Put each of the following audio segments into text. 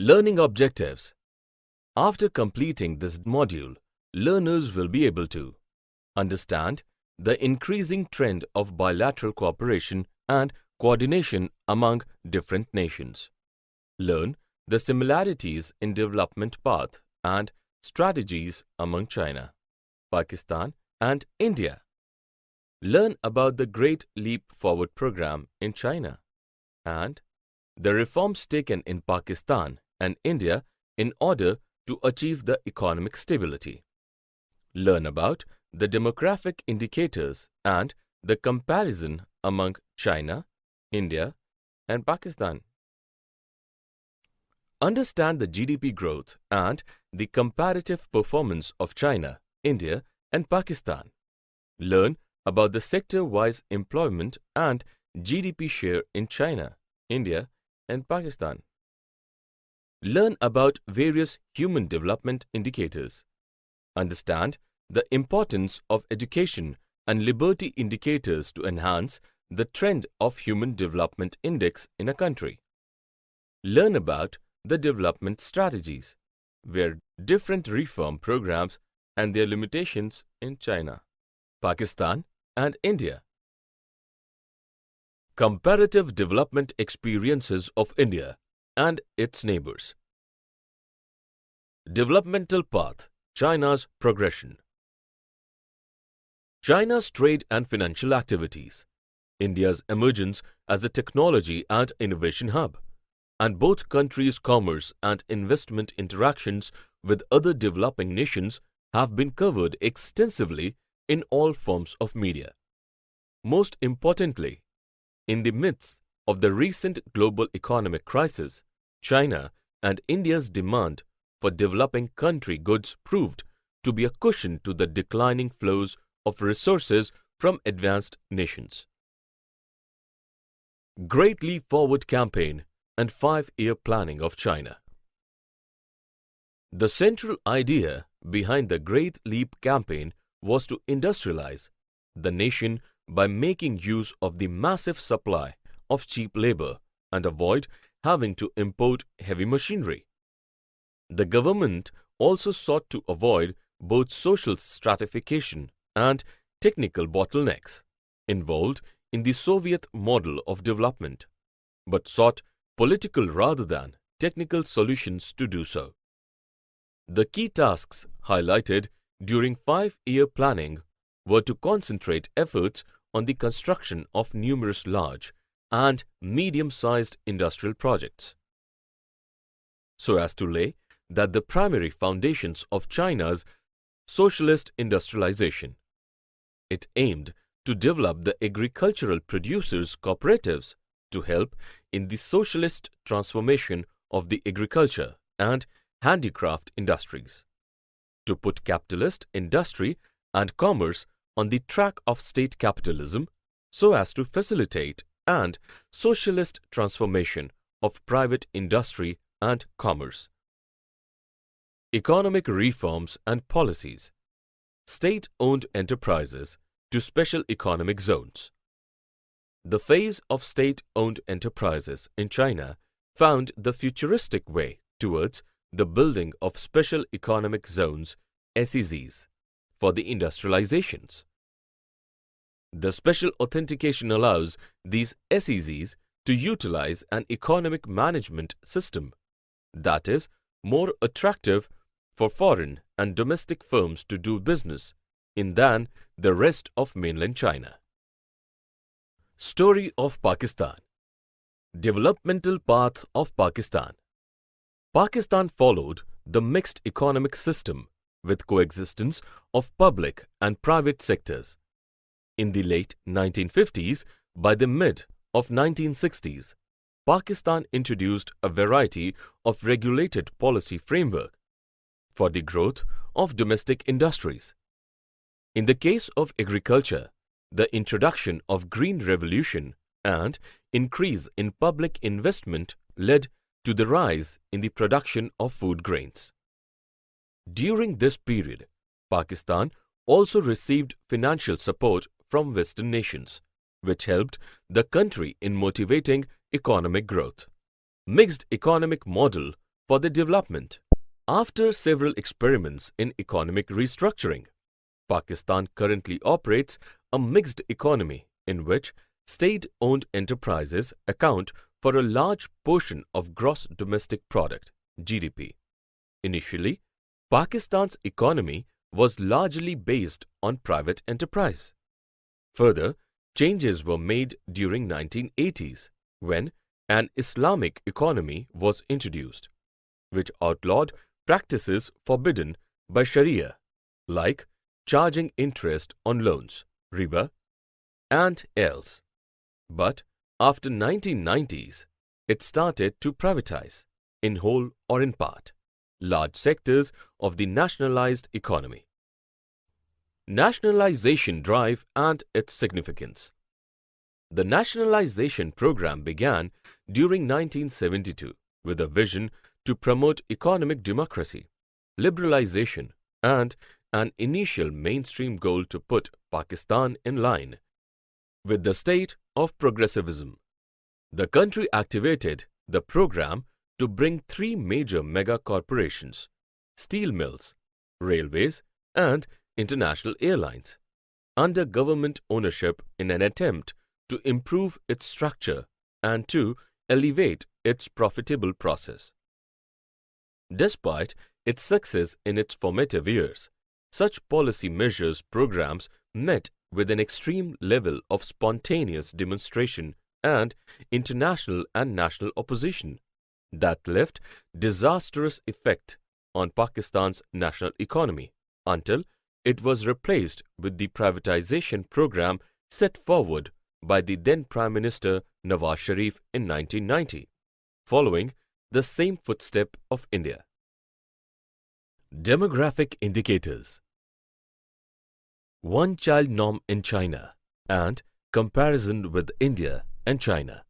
Learning objectives. After completing this module, learners will be able to understand the increasing trend of bilateral cooperation and coordination among different nations. Learn the similarities in development path and strategies among China, Pakistan, and India. Learn about the Great Leap Forward program in China and the reforms taken in Pakistan and India in order to achieve the economic stability. Learn about the demographic indicators and the comparison among China, India, and Pakistan. Understand the GDP growth and the comparative performance of China, India, and Pakistan. Learn about the sector-wise employment and GDP share in China, India, and Pakistan. Learn about various human development indicators. Understand the importance of education and liberty indicators to enhance the trend of Human Development Index in a country. Learn about the development strategies, where different reform programs and their limitations in China, Pakistan, and India. Comparative development experiences of India and its neighbors. Developmental path, China's progression. China's trade and financial activities. India's emergence as a technology and innovation hub, and both countries' commerce and investment interactions with other developing nations have been covered extensively in all forms of media. Most importantly, in the midst of the recent global economic crisis, China and India's demand for developing country goods proved to be a cushion to the declining flows of resources from advanced nations. Great Leap Forward campaign and 5-year planning of China. The central idea behind the Great Leap campaign was to industrialize the nation by making use of the massive supply of cheap labor and avoid having to import heavy machinery. The government also sought to avoid both social stratification and technical bottlenecks involved in the Soviet model of development, but sought political rather than technical solutions to do so. The key tasks highlighted during 5-year planning were to concentrate efforts on the construction of numerous large and medium-sized industrial projects, so as to lay that the primary foundations of China's socialist industrialization. It aimed to develop the agricultural producers' cooperatives to help in the socialist transformation of the agriculture and handicraft industries, to put capitalist industry and commerce on the track of state capitalism so as to facilitate and socialist transformation of private industry and commerce. Economic reforms and policies. State-owned enterprises to special economic zones. The phase of state-owned enterprises in China found the futuristic way towards the building of special economic zones (SEZs) for the industrializations. The special authentication allows these SEZs to utilize an economic management system that is more attractive for foreign and domestic firms to do business in than the rest of mainland China. Story of Pakistan. Developmental path of Pakistan. Pakistan followed the mixed economic system with coexistence of public and private sectors. In the late 1950s, by the mid of 1960s, Pakistan introduced a variety of regulated policy framework for the growth of domestic industries. In the case of agriculture, the introduction of Green Revolution and increase in public investment led to the rise in the production of food grains. During this period, Pakistan also received financial support from Western nations, which helped the country in motivating economic growth. Mixed economic model for their development. After several experiments in economic restructuring, Pakistan currently operates a mixed economy in which state-owned enterprises account for a large portion of gross domestic product (GDP). Initially, Pakistan's economy was largely based on private enterprise. Further, changes were made during 1980s when an Islamic economy was introduced, which outlawed practices forbidden by Sharia, like charging interest on loans, riba, and else. But after 1990s, it started to privatize, in whole or in part, large sectors of the nationalized economy. Nationalization drive and its significance. The nationalization program began during 1972 with a vision to promote economic democracy, liberalization, and an initial mainstream goal to put Pakistan in line with the state of progressivism. The country activated the program to bring three major mega corporations, steel mills, railways, and international airlines under government ownership in an attempt to improve its structure and to elevate its profitable process. Despite its success in its formative years, such policy measures programs met with an extreme level of spontaneous demonstration and international and national opposition that left disastrous effect on Pakistan's national economy until it was replaced with the privatization program set forward by the then Prime Minister Nawaz Sharif in 1990, following the same footstep of India. Demographic indicators. One-child norm in China and comparison with India and China.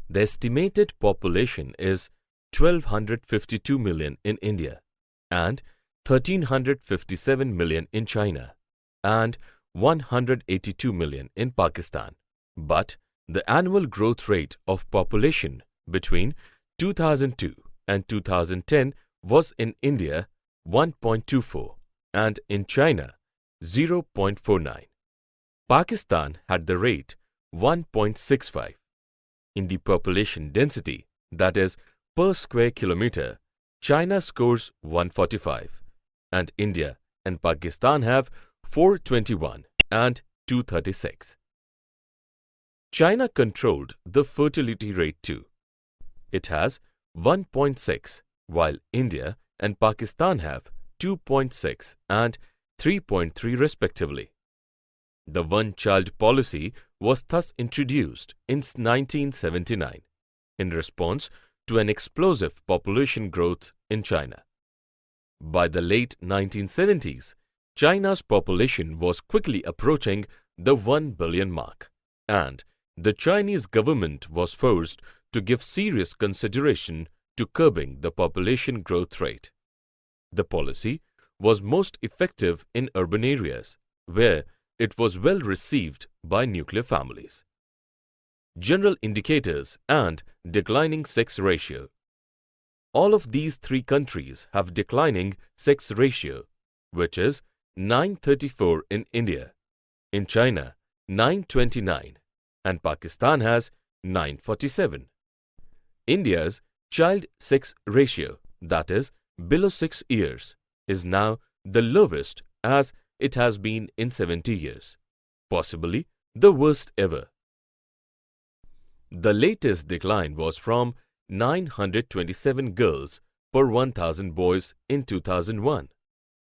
The estimated population is 1,252 million in India and 1,357 million in China and 182 million in Pakistan. But the annual growth rate of population between 2002 and 2010 was in India 1.24 and in China 0.49. Pakistan had the rate 1.65. In the population density, that is, per square kilometer, China scores 145 and India and Pakistan have 421 and 236. China controlled the fertility rate too. It has 1.6 while India and Pakistan have 2.6 and 3.3 respectively. The one-child policy was thus introduced in 1979 in response to an explosive population growth in China. By the late 1970s, China's population was quickly approaching the 1 billion mark, and the Chinese government was forced to give serious consideration to curbing the population growth rate. The policy was most effective in urban areas, where it was well received by nuclear families. General indicators and declining sex ratio. All of these three countries have declining sex ratio, which is 934 in India, in China 929, and Pakistan has 947. India's child sex ratio, that is, below 6 years, is now the lowest as it has been in 70 years, possibly the worst ever. The latest decline was from 927 girls per 1,000 boys in 2001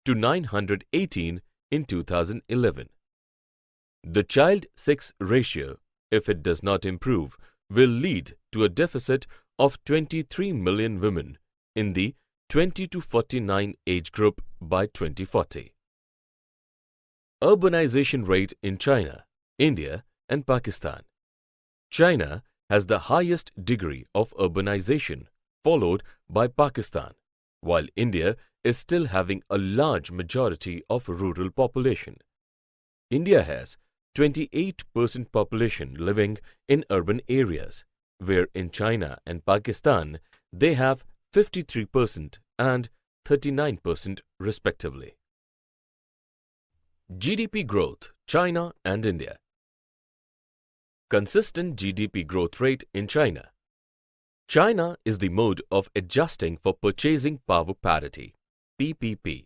to 918 in 2011. The child sex ratio, if it does not improve, will lead to a deficit of 23 million women in the 20 to 49 age group by 2040. Urbanization rate in China, India and Pakistan. China has the highest degree of urbanization, followed by Pakistan, while India is still having a large majority of rural population. India has 28% population living in urban areas where in China and Pakistan they have 53% and 39% respectively. GDP growth, China and India. Consistent GDP growth rate in China. China is the mode of adjusting for purchasing power parity, PPP,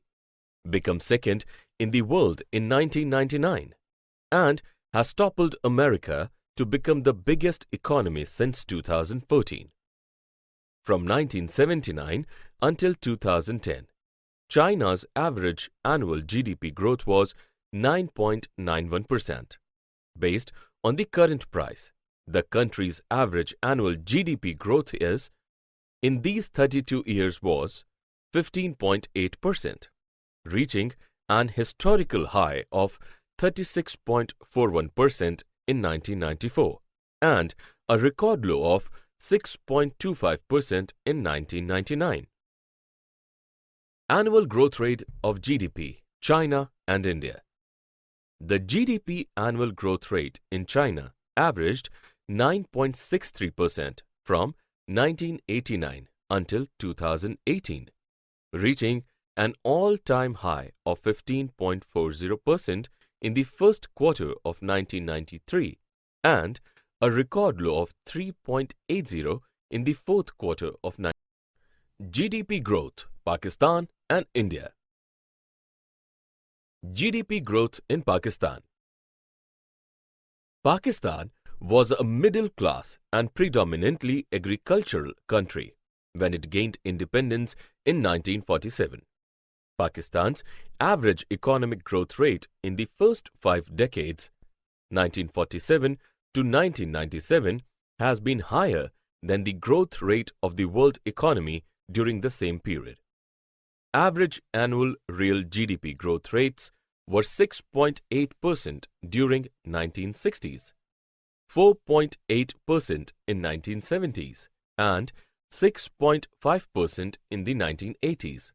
become second in the world in 1999 and has toppled America to become the biggest economy since 2014. From 1979 until 2010, China's average annual GDP growth was 9.91%. Based on the current price, the country's average annual GDP growth is, in these 32 years, was 15.8%, reaching an historical high of 36.41% in 1994 and a record low of 6.25% in 1999. Annual growth rate of GDP, China and India. The GDP annual growth rate in China averaged 9.63% from 1989 until 2018, reaching an all-time high of 15.40% in the first quarter of 1993 and a record low of 3.80 in the fourth quarter of 1990. GDP growth, Pakistan and India. GDP growth in Pakistan. Pakistan was a middle-class and predominantly agricultural country when it gained independence in 1947. Pakistan's average economic growth rate in the first 5 decades, 1947 to 1997, has been higher than the growth rate of the world economy during the same period. Average annual real GDP growth rates were 6.8% during 1960s, 4.8% in 1970s, and 6.5% in the 1980s.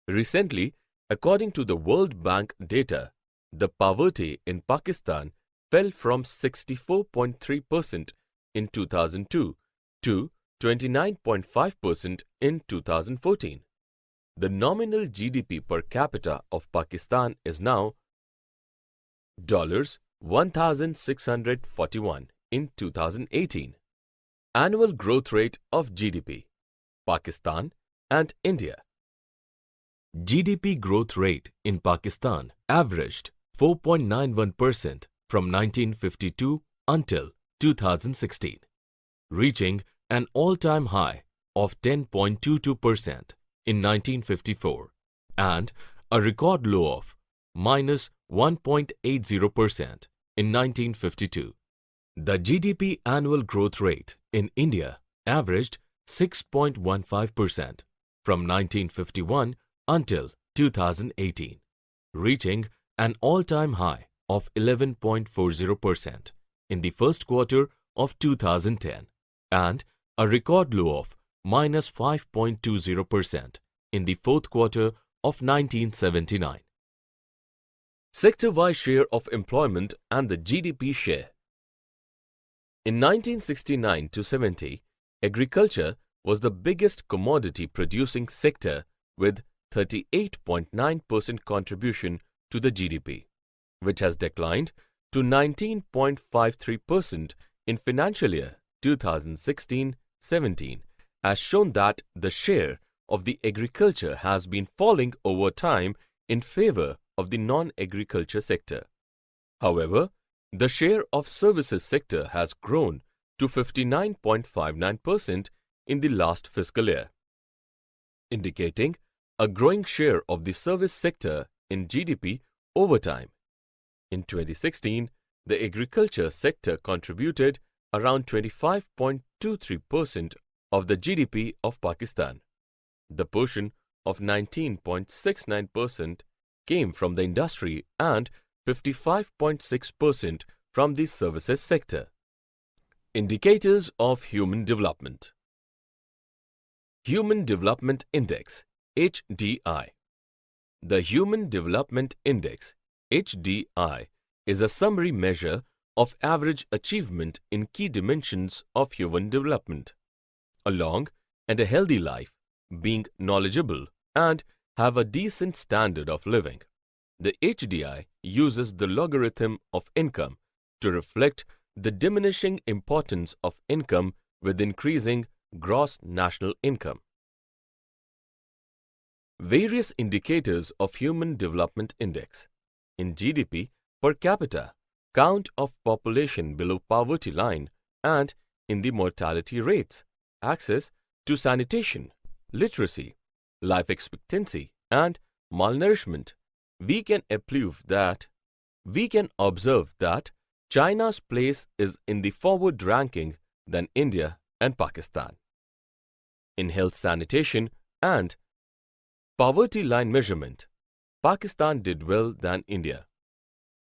Recently, according to the World Bank data, the poverty in Pakistan fell from 64.3% in 2002 to 29.5% in 2014. The nominal GDP per capita of Pakistan is now $1,641 in 2018. Annual growth rate of GDP, Pakistan and India. GDP growth rate in Pakistan averaged 4.91% from 1952 until 2016, reaching an all-time high of 10.22% in 1954 and a record low of -1.80% in 1952. The GDP annual growth rate in India averaged 6.15% from 1951 until 2018, reaching an all-time high of 11.40% in the first quarter of 2010 and a record low of -5.20% in the fourth quarter of 1979. Sector-wise share of employment and the GDP share. In 1969 to 70, agriculture was the biggest commodity-producing sector with 38.9% contribution to the GDP, which has declined to 19.53% in financial year 2016-17, has shown that the share of the agriculture has been falling over time in favor of the non-agriculture sector. However, the share of services sector has grown to 59.59% in the last fiscal year, indicating a growing share of the service sector in GDP over time. In 2016, the agriculture sector contributed around 25.23% of the GDP of Pakistan. The portion of 19.69% came from the industry and 55.6% from the services sector. Indicators of human development. Human Development Index, HDI. The Human Development Index, HDI, is a summary measure of average achievement in key dimensions of human development, a long and a healthy life, being knowledgeable, and have a decent standard of living. The HDI uses the logarithm of income to reflect the diminishing importance of income with increasing gross national income. Various indicators of Human Development Index. In GDP per capita, count of population below poverty line, and in the mortality rates, access to sanitation, literacy, life expectancy, and malnourishment, we can observe that China's place is in the forward ranking than India and Pakistan. In health sanitation and poverty line measurement, Pakistan did well than India.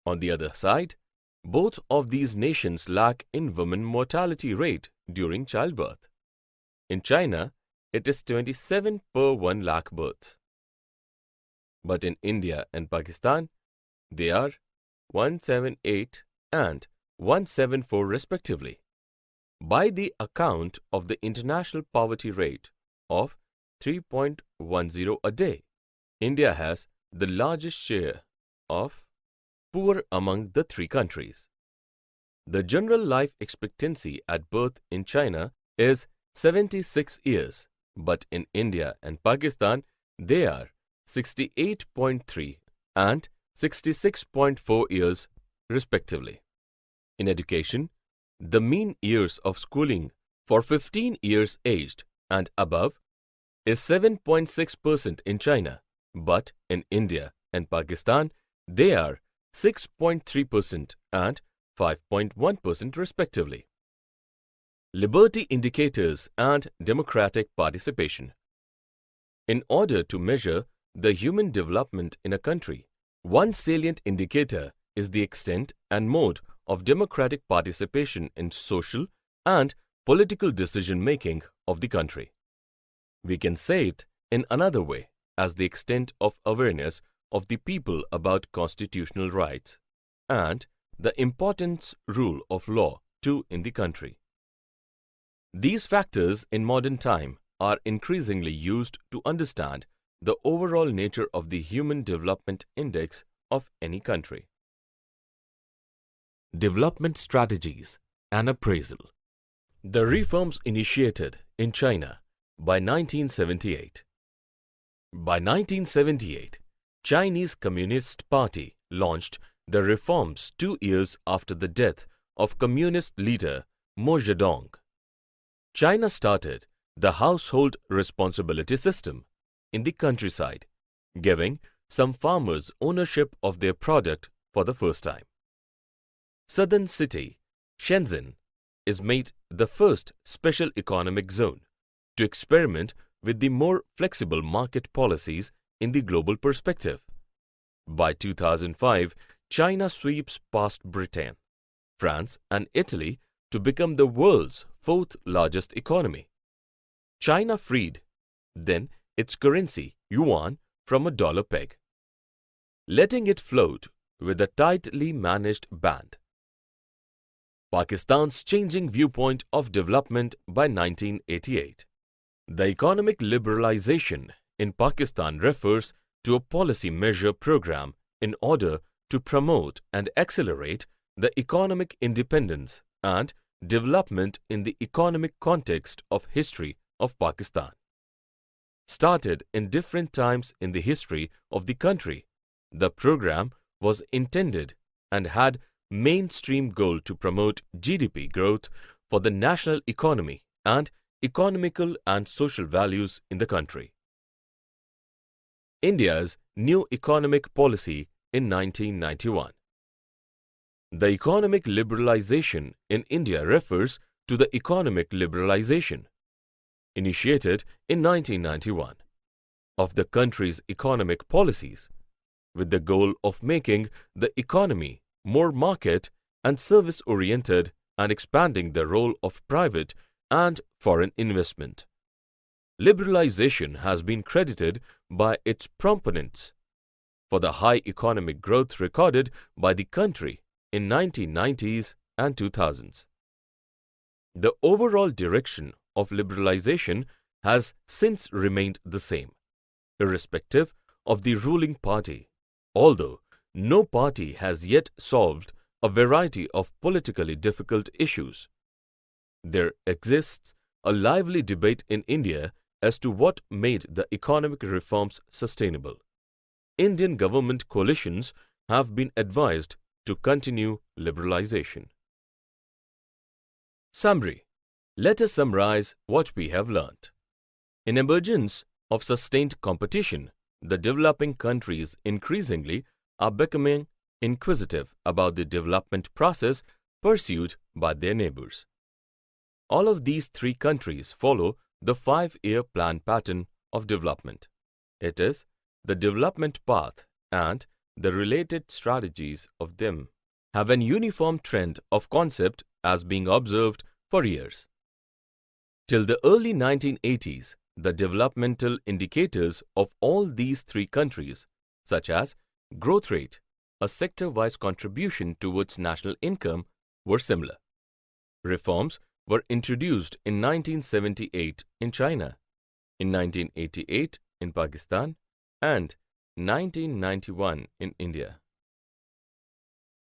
On the other side, both of these nations lack in women mortality rate during childbirth. In China, it is 27 per 1 lakh births. But in India and Pakistan, they are 178 and 174 respectively. By the account of the international poverty rate of 3.10 a day, India has the largest share of poor among the three countries. The general life expectancy at birth in China is 76 years, but in India and Pakistan, they are 68.3 and 66.4 years respectively. In education, the mean years of schooling for 15 years aged and above is 7.6% in China, but in India and Pakistan, they are 6.3% and 5.1% respectively. Liberty indicators and democratic participation. In order to measure the human development in a country, one salient indicator is the extent and mode of democratic participation in social and political decision-making of the country. We can say it in another way as the extent of awareness of the people about constitutional rights and the importance rule of law too in the country. These factors in modern time are increasingly used to understand the overall nature of the Human Development Index of any country. Development strategies and appraisal. The reforms initiated in China by 1978. By 1978, Chinese Communist Party launched the reforms 2 years after the death of communist leader Mao Zedong. China started the household responsibility system in the countryside, giving some farmers ownership of their product for the first time. Southern city, Shenzhen, is made the first special economic zone to experiment with the more flexible market policies in the global perspective. By 2005, China sweeps past Britain, France and Italy to become the world's fourth largest economy. China freed then its currency, yuan, from a dollar peg, letting it float with a tightly managed band. Pakistan's changing viewpoint of development by 1988. The economic liberalization in Pakistan refers to a policy measure program in order to promote and accelerate the economic independence and development in the economic context of history of Pakistan. Started in different times in the history of the country, the program was intended and had mainstream goal to promote GDP growth for the national economy and economical and social values in the country. India's new economic policy in 1991. The economic liberalization in India refers to the economic liberalization initiated in 1991 of the country's economic policies with the goal of making the economy more market and service-oriented and expanding the role of private and foreign investment. Liberalization has been credited by its proponents for the high economic growth recorded by the country in 1990s and 2000s. The overall direction of liberalization has since remained the same, irrespective of the ruling party, although no party has yet solved a variety of politically difficult issues. There exists a lively debate in India as to what made the economic reforms sustainable. Indian government coalitions have been advised to continue liberalization. Summary. Let us summarize what we have learnt. In emergence of sustained competition, the developing countries increasingly are becoming inquisitive about the development process pursued by their neighbors. All of these three countries follow the 5-year plan pattern of development. It is the development path and the related strategies of them have an uniform trend of concept as being observed for years. Till the early 1980s, the developmental indicators of all these three countries, such as growth rate, a sector-wise contribution towards national income, were similar. Reforms were introduced in 1978 in China, in 1988 in Pakistan, and 1991 in India.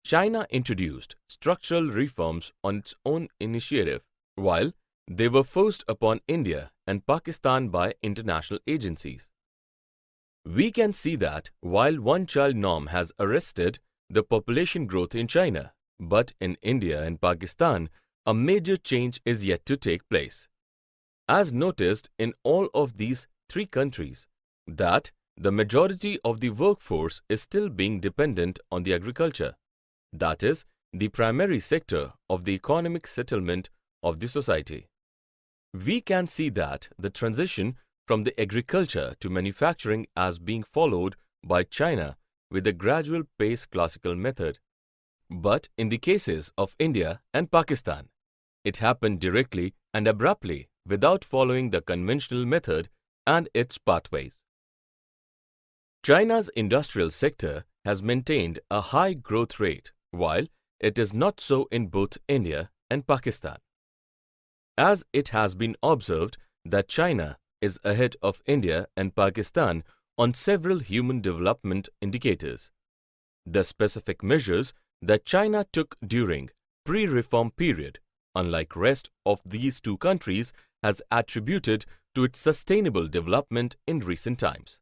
China introduced structural reforms on its own initiative, while they were forced upon India and Pakistan by international agencies. We can see that while one-child norm has arrested the population growth in China, but in India and Pakistan, a major change is yet to take place. As noticed in all of these three countries, that the majority of the workforce is still being dependent on the agriculture. That is, the primary sector of the economic settlement of the society. We can see that the transition from the agriculture to manufacturing as being followed by China with a gradual pace classical method. But in the cases of India and Pakistan, it happened directly and abruptly without following the conventional method and its pathways. China's industrial sector has maintained a high growth rate, while it is not so in both India and Pakistan. As it has been observed that China is ahead of India and Pakistan on several human development indicators. The specific measures that China took during pre-reform period, unlike rest of these two countries, has attributed to its sustainable development in recent times.